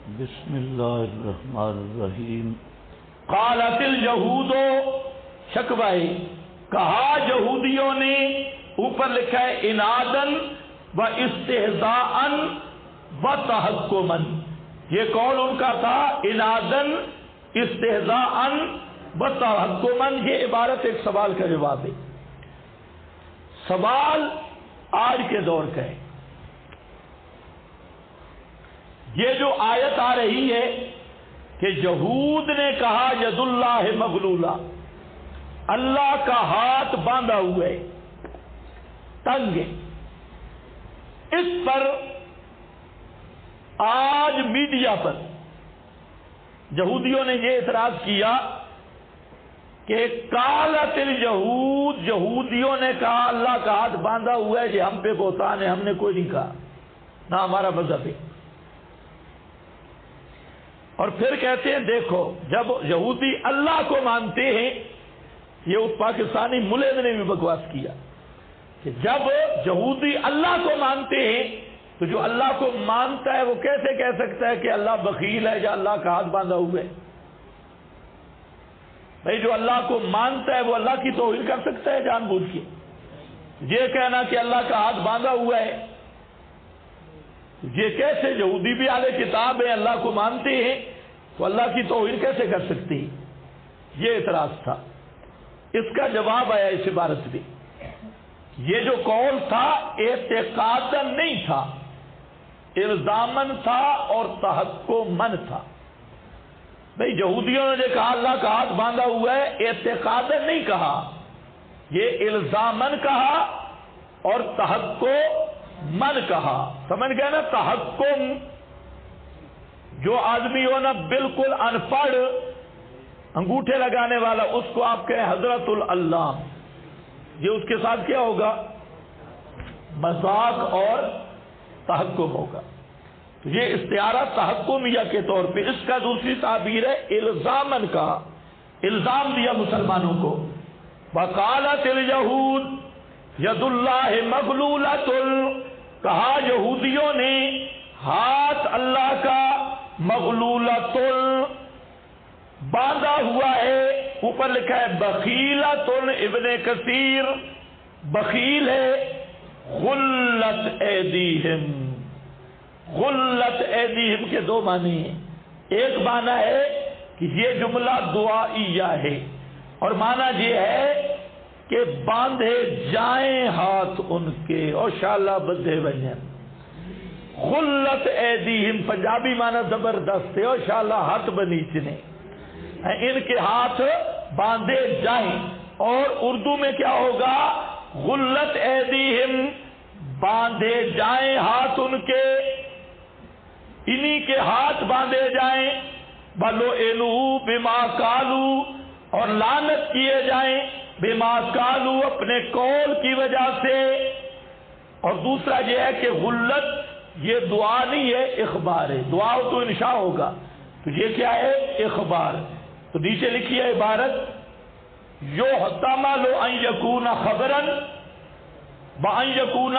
بسم اللہ الرحمن الرحیم۔ قالت الیہود، شکوائے کہا یہودیوں نے، اوپر لکھا ہے انادن و استہزاءن و تحکمن، یہ قول ان کا تھا، انادن استہزاءن و تحکمن۔ یہ عبارت ایک سوال کا جواب ہے۔ سوال آج کے دور کا ہے۔ یہ جو آیت آ رہی ہے کہ یہود نے کہا ید اللہ مغلولہ، اللہ کا ہاتھ باندھا ہوا ہے، تنگ ہے، اس پر آج میڈیا پر یہودیوں نے یہ اعتراض کیا کہ قالت الیہود، یہودیوں نے کہا اللہ کا ہاتھ باندھا ہوا ہے، یہ ہم پہ بہتان ہے، ہم نے کوئی نہیں کہا، نہ ہمارا مذہب ہے۔ اور پھر کہتے ہیں دیکھو، جب یہودی اللہ کو مانتے ہیں، یہ اس پاکستانی ملے نے بھی بکواس کیا کہ جب یہودی اللہ کو مانتے ہیں تو جو اللہ کو مانتا ہے وہ کیسے کہہ سکتا ہے کہ اللہ بخیل ہے یا اللہ کا ہاتھ باندھا ہوا ہے؟ بھائی جو اللہ کو مانتا ہے وہ اللہ کی توہین کر سکتا ہے جان بوجھ کے؟ یہ کہنا کہ اللہ کا ہاتھ باندھا ہوا ہے، یہ کیسے؟ یہودی بھی اہل کتاب ہے، اللہ کو مانتے ہیں تو اللہ کی توہین کیسے کر سکتے ہیں؟ یہ اعتراض تھا۔ اس کا جواب آیا اس عبارت میں۔ یہ جو قول تھا اعتقاداً نہیں تھا، الزاماً تھا اور تحکماً تھا۔ بھئی یہودیوں نے کہا اللہ کا ہاتھ باندھا ہوا ہے، اعتقاداً نہیں کہا، یہ الزاماً کہا اور تحکماً کہا۔ سمجھ گئے نا؟ تحکم، جو آدمی ہو نا بالکل ان پڑھ، انگوٹھے لگانے والا، اس کو آپ کہیں حضرت اللہ، یہ اس کے ساتھ کیا ہوگا؟ مذاق اور تحکم ہوگا۔ تو یہ استعارہ تحکمیہ کے طور پہ، اس کا دوسری تعبیر ہے الزامن کا، الزام دیا مسلمانوں کو۔ وقالت الیہود ید اللہ مغلولۃ، کہا یہودیوں نے ہاتھ اللہ کا مغلولۃ، باندھا ہوا ہے۔ اوپر لکھا ہے بخیلۃ، ابن کثیر بخیل ہے۔ غلت ایدیہم، غلت ایدیہم کے دو معنی ہیں۔ ایک معنی ہے کہ یہ جملہ دعائیہ ہے، اور معنی یہ ہے کہ باندھے جائیں ہاتھ ان کے، اور شالا بدھے بنیں۔ غلت ایدیہم پنجابی معنی زبردست ہے، اور شالا ہاتھ بنیچنے، ان کے ہاتھ باندھے جائیں۔ اور اردو میں کیا ہوگا؟ غلت ایدیہم، باندھے جائیں ہاتھ ان کے، انہی کے ہاتھ باندھے جائیں۔ وَلُعِنُوا بِمَا قَالُوا، اور لعنت کیے جائیں بِمَا قَالُوا، اپنے قول کی وجہ سے۔ اور دوسرا یہ ہے کہ غلت یہ دعا نہیں ہے، اخبار ہے۔ دعا ہو تو انشاء ہوگا، تو یہ کیا ہے؟ اخبار۔ تو نیچے لکھی ہے عبارت یحتمل ان یکون خبرا وان یکون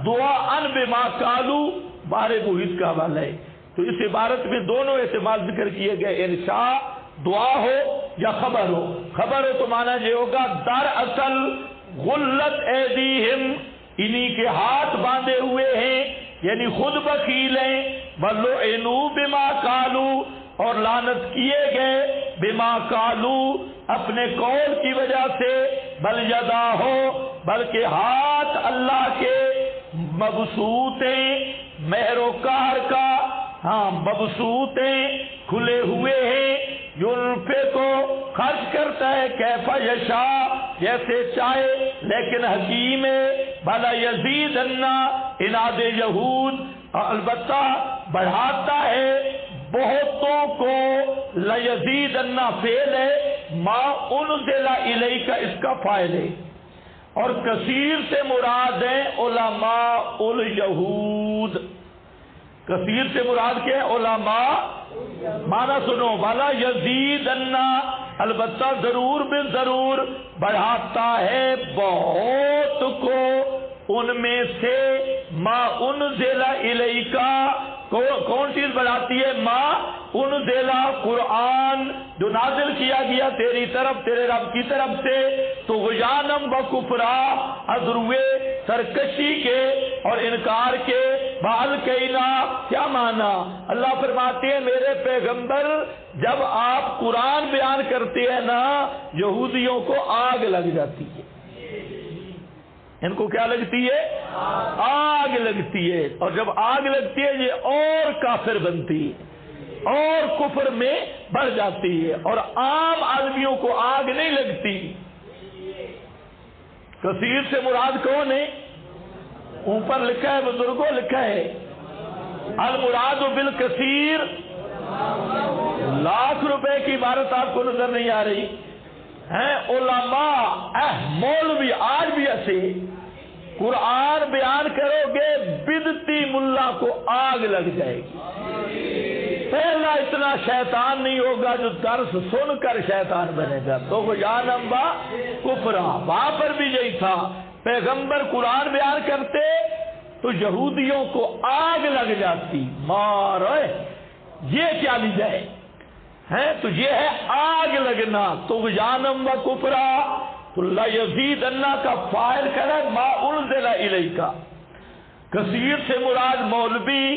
دعاء بما قالوا، بار محیط کا حوالہ ہے۔ تو اس عبارت میں دونوں احتمال ذکر کیے گئے، انشاء دعا ہو یا خبر ہو۔ خبر ہو تو معنی یہ ہوگا دراصل غلت ایدیہم، انہی کے ہاتھ باندھے ہوئے ہیں، یعنی خود بخیل ہیں۔ وَلُعِنُوا بِمَا قَالُوا، اور لعنت کیے گئے بما قالوا، اپنے قول کی وجہ سے۔ بل یداہ، بلکہ ہاتھ اللہ کے مبسوط ہیں، مہروکار کا، ہاں مبسوط ہیں، کھلے ہوئے ہیں۔ ينفق، خرچ کرتا ہے، کیف یشاء، جیسے چاہے، لیکن حکیم ہے۔ بھلا یزیدن، اناد یہود، البتہ بڑھاتا ہے بہتوں کو، لیزیدن فعل ہے، ما انزل الیک اس کا فاعل ہے، اور کثیر سے مراد ہے علماء الیہود۔ کثیر سے مراد کیا ہے؟ علماء۔ معنی سنو، بھلا یزیدن، البتہ ضرور بالضرور بڑھاتا ہے بہت کو ان میں سے، ما انزل الیکا، کون چیز بڑھاتی ہے؟ ما انزلا، قرآن جو نازل کیا گیا تیری طرف، تیرے رب کی طرف سے، تو غیانم و کفرا، ازروے سرکشی کے اور انکار کے، بال کینا کیا مانا؟ اللہ فرماتے ہیں میرے پیغمبر جب آپ قرآن بیان کرتے ہیں نا، یہودیوں کو آگ لگ جاتی ہے۔ ان کو کیا لگتی ہے؟ آگ لگتی ہے، اور جب آگ لگتی ہے یہ اور کافر بنتی ہے اور کفر میں بڑھ جاتی ہے، اور عام آدمیوں کو آگ نہیں لگتی۔ کثیر سے مراد کون ہے؟ اوپر لکھا ہے بزرگوں، لکھا ہے المراد بالکثیر، لاکھ روپے کی عبارت آپ کو نظر نہیں آ رہی ہیں؟ علماء مولوی آج بھی ایسے قرآن بیان کرو گے بدتی ملا کو آگ لگ جائے گی۔ پہلا اتنا شیطان نہیں ہوگا جو درس سن کر شیطان بنے گا۔ تو وہ جانم با کفرا، وہاں پر بھی یہی تھا، پیغمبر قرآن بیان کرتے تو یہودیوں کو آگ لگ جاتی، مارو یہ کیا لی جائے ہیں؟ تو یہ ہے آگ لگنا۔ تو جانم و کفرا، تو لا یزید اللہ کا فاعل کرے ما انزل الیکا، کثیر سے مراد مولوی،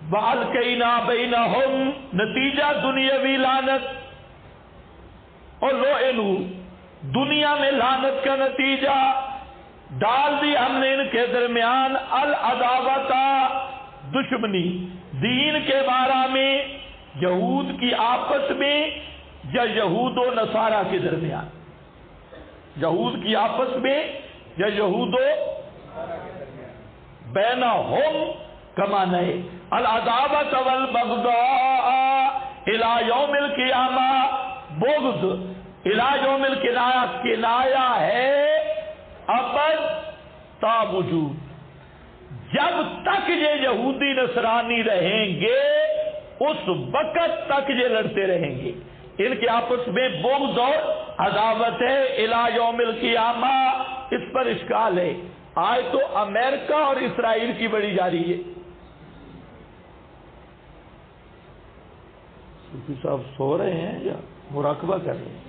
والکینا بینہم، نتیجہ دنیاوی لعنت، اور لعنو، دنیا میں لعنت کا نتیجہ ڈال دی ہم نے ان کے درمیان، العداوت، دشمنی، دین کے بارے میں، یہود کی آپس میں یا یہود و نصارہ کے درمیان، یہود کی آپس میں یا یہود و بینہم کما نہیں، العداوت والبغضاء الی یوم القیامہ، بغض الی یوم القیامہ کنایا ہے ابد تا وجود، جب تک یہ یہودی نصرانی رہیں گے اس وقت تک یہ لڑتے رہیں گے، ان کے آپس میں بغض اور عداوت ہے الی یوم القیامہ۔ اس پر اشکال ہے، آج تو امریکہ اور اسرائیل کی بڑی جاری ہے۔ صوفی صاحب سو رہے ہیں یا مراقبہ کر رہے ہیں؟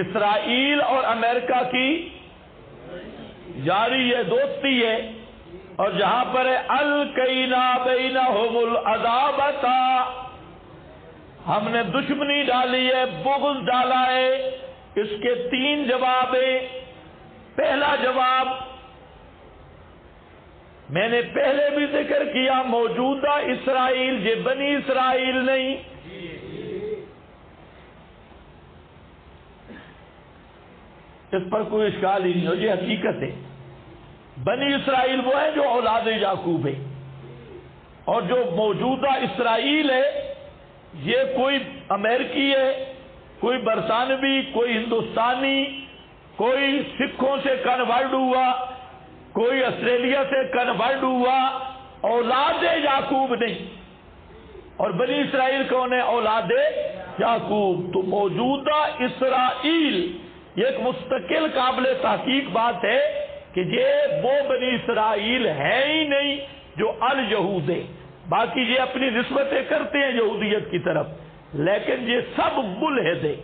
اسرائیل اور امریکہ کی جاری ہے، دوستی ہے، اور جہاں پر ہے الکینا بینہم العداوۃ، ہم نے دشمنی ڈالی ہے، بغض ڈالا ہے۔ اس کے تین جواب ہیں۔ پہلا جواب میں نے پہلے بھی ذکر کیا، موجودہ اسرائیل، یہ بنی اسرائیل نہیں، اس پر کوئی اشکال ہی نہیں ہو، یہ حقیقت ہے۔ بنی اسرائیل وہ ہیں جو اولاد یعقوب ہے، اور جو موجودہ اسرائیل ہے یہ کوئی امریکی ہے، کوئی برطانوی، کوئی ہندوستانی، کوئی سکھوں سے کنورٹ ہوا، کوئی آسٹریلیا سے کنورٹ ہوا، اولاد یعقوب نہیں۔ اور بنی اسرائیل کون ہے؟ اولاد یعقوب۔ تو موجودہ اسرائیل یہ ایک مستقل قابل تحقیق بات ہے کہ یہ وہ بنی اسرائیل ہے ہی نہیں جو الیہود ہے، باقی یہ اپنی نسبتیں کرتے ہیں یہودیت کی طرف، لیکن یہ سب ملحد ہے،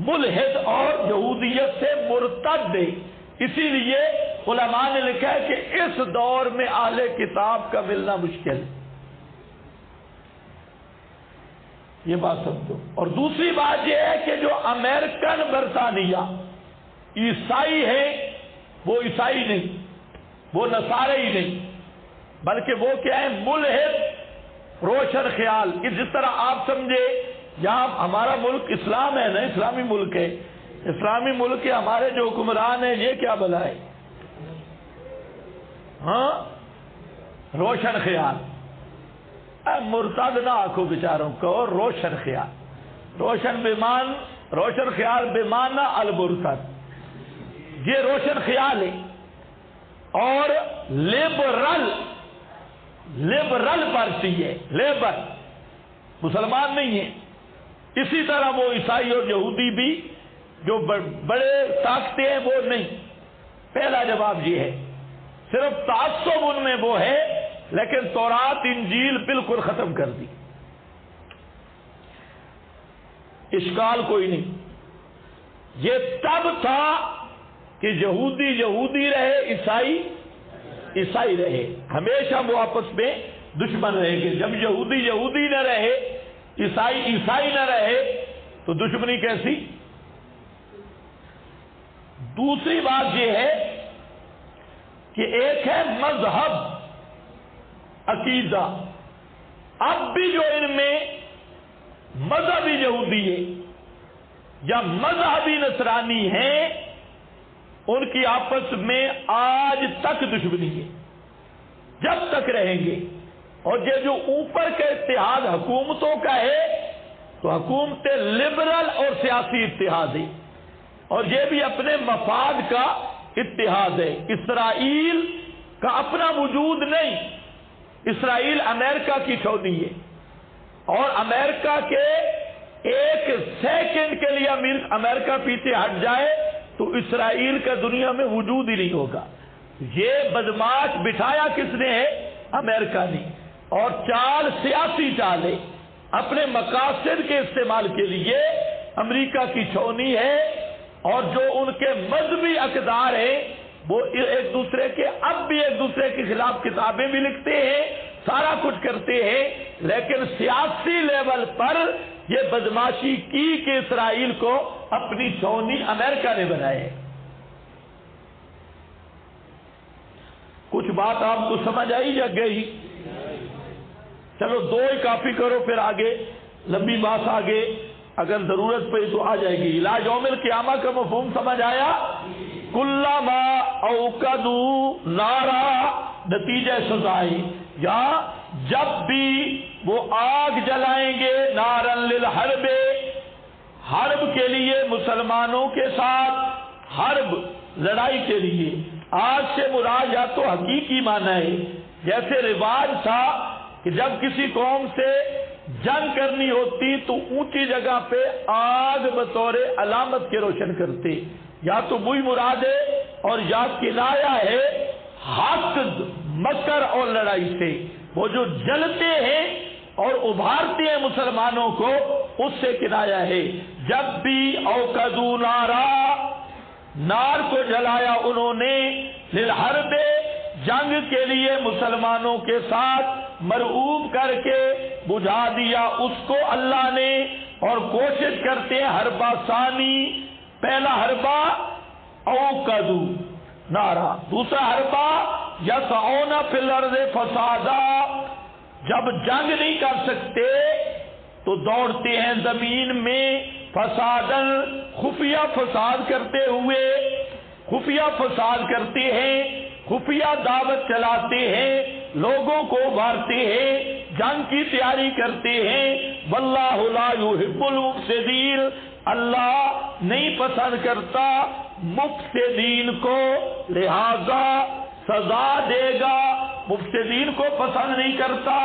ملحد اور یہودیت سے مرتد ہے۔ اسی لیے علماء نے لکھا ہے کہ اس دور میں اہل کتاب کا ملنا مشکل ہے، یہ بات سمجھو۔ اور دوسری بات یہ ہے کہ جو امریکن برطانیہ عیسائی ہیں وہ عیسائی نہیں، وہ نصارے ہی نہیں، بلکہ وہ کیا ہے؟ ملحد، روشن خیال۔ جس طرح آپ سمجھے یہاں ہمارا ملک اسلام ہے نا، اسلامی ملک ہے، اسلامی ملک کے ہمارے جو حکمران ہیں یہ کیا بلا ہے؟ ہاں، روشن خیال۔ مرتد نہ آنکھوں بیچاروں کو، روشن خیال، روشن خیال بیمانہ المرتد، یہ روشن خیال ہے۔ اور لبرل پارٹی ہے، لیبر، مسلمان نہیں ہے۔ اسی طرح وہ عیسائی اور یہودی بھی جو بڑے طاقتیں ہیں وہ نہیں۔ پہلا جواب یہ ہے۔ صرف تعصب ان میں وہ ہے، لیکن تورات انجیل بالکل ختم کر دی۔ اشکال کوئی نہیں۔ یہ تب تھا کہ یہودی یہودی رہے، عیسائی عیسائی رہے، ہمیشہ وہ آپس میں دشمن رہیں گے۔ جب یہودی یہودی نہ رہے، عیسائی عیسائی نہ رہے تو دشمنی کیسی؟ دوسری بات یہ ہے کہ ایک ہے مذہب، عقیدہ۔ اب بھی جو ان میں مذہبی یہودی ہے یا مذہبی نصرانی ہیں، ان کی آپس میں آج تک دشمنی ہے، جب تک رہیں گے۔ اور یہ جو اوپر کا اتحاد حکومتوں کا ہے تو حکومتیں لبرل اور سیاسی اتحاد ہے، اور یہ بھی اپنے مفاد کا اتحاد ہے۔ اسرائیل کا اپنا وجود نہیں، اسرائیل امریکہ کی چھوڑی ہے، اور امریکہ کے ایک سیکنڈ کے لیے امریکہ پیچھے ہٹ جائے تو اسرائیل کا دنیا میں وجود ہی نہیں ہوگا۔ یہ بدماش بٹھایا کس نے ہے؟ امریکہ نے، اور چال سیاسی چال ہے، اپنے مقاصد کے استعمال کے لیے امریکہ کی چھونی ہے۔ اور جو ان کے مذہبی اقدار ہیں وہ ایک دوسرے کے اب بھی ایک دوسرے کے خلاف کتابیں بھی لکھتے ہیں، سارا کچھ کرتے ہیں، لیکن سیاسی لیول پر یہ بدماشی کی کہ اسرائیل کو اپنی چھونی امریکہ نے بنائے۔ کچھ بات آپ کو سمجھ آئی یا گئی؟ چلو دو ہی کافی کرو، پھر آگے لمبی بات آگے اگر ضرورت پڑی تو آ جائے گی۔ لا یوم القیامہ کا مفہوم سمجھ آیا؟ کلما اوقدوا نارا، نتیجہ سزائی، یا جب بھی وہ آگ جلائیں گے، نارن للحرب، حرب کے لیے، مسلمانوں کے ساتھ حرب، لڑائی کے لیے۔ آج سے مراد یا تو حقیقی معنی ہے، جیسے رواج تھا کہ جب کسی قوم سے جنگ کرنی ہوتی تو اونچی جگہ پہ آگ بطور علامت کے روشن کرتے، یا تو وہی مراد ہے، اور یا کنایا ہے حقد، مکر اور لڑائی سے۔ وہ جو جلتے ہیں اور ابھارتے ہیں مسلمانوں کو، اس سے کنایا ہے۔ جب بھی اوقدوا نارا، نار کو جلایا انہوں نے، للحرب، جنگ کے لیے مسلمانوں کے ساتھ، مرعوب کر کے بجھا دیا اس کو اللہ نے، اور کوشش کرتے ہیں حربہ ثانی، پہلا حربہ اوقدوا نارا، دوسرا حربہ یسعون فی الارض فسادا، جب جنگ نہیں کر سکتے تو دوڑتے ہیں زمین میں، فسادن، خفیہ فساد کرتے ہوئے، خفیہ فساد کرتے ہیں، خفیہ دعوت چلاتے ہیں، لوگوں کو مارتے ہیں، جنگ کی تیاری کرتے ہیں۔ واللہ لا یحب المفسدین، اللہ نہیں پسند کرتا مفسدین کو، لہذا سزا دے گا۔ مفسدین کو پسند نہیں کرتا،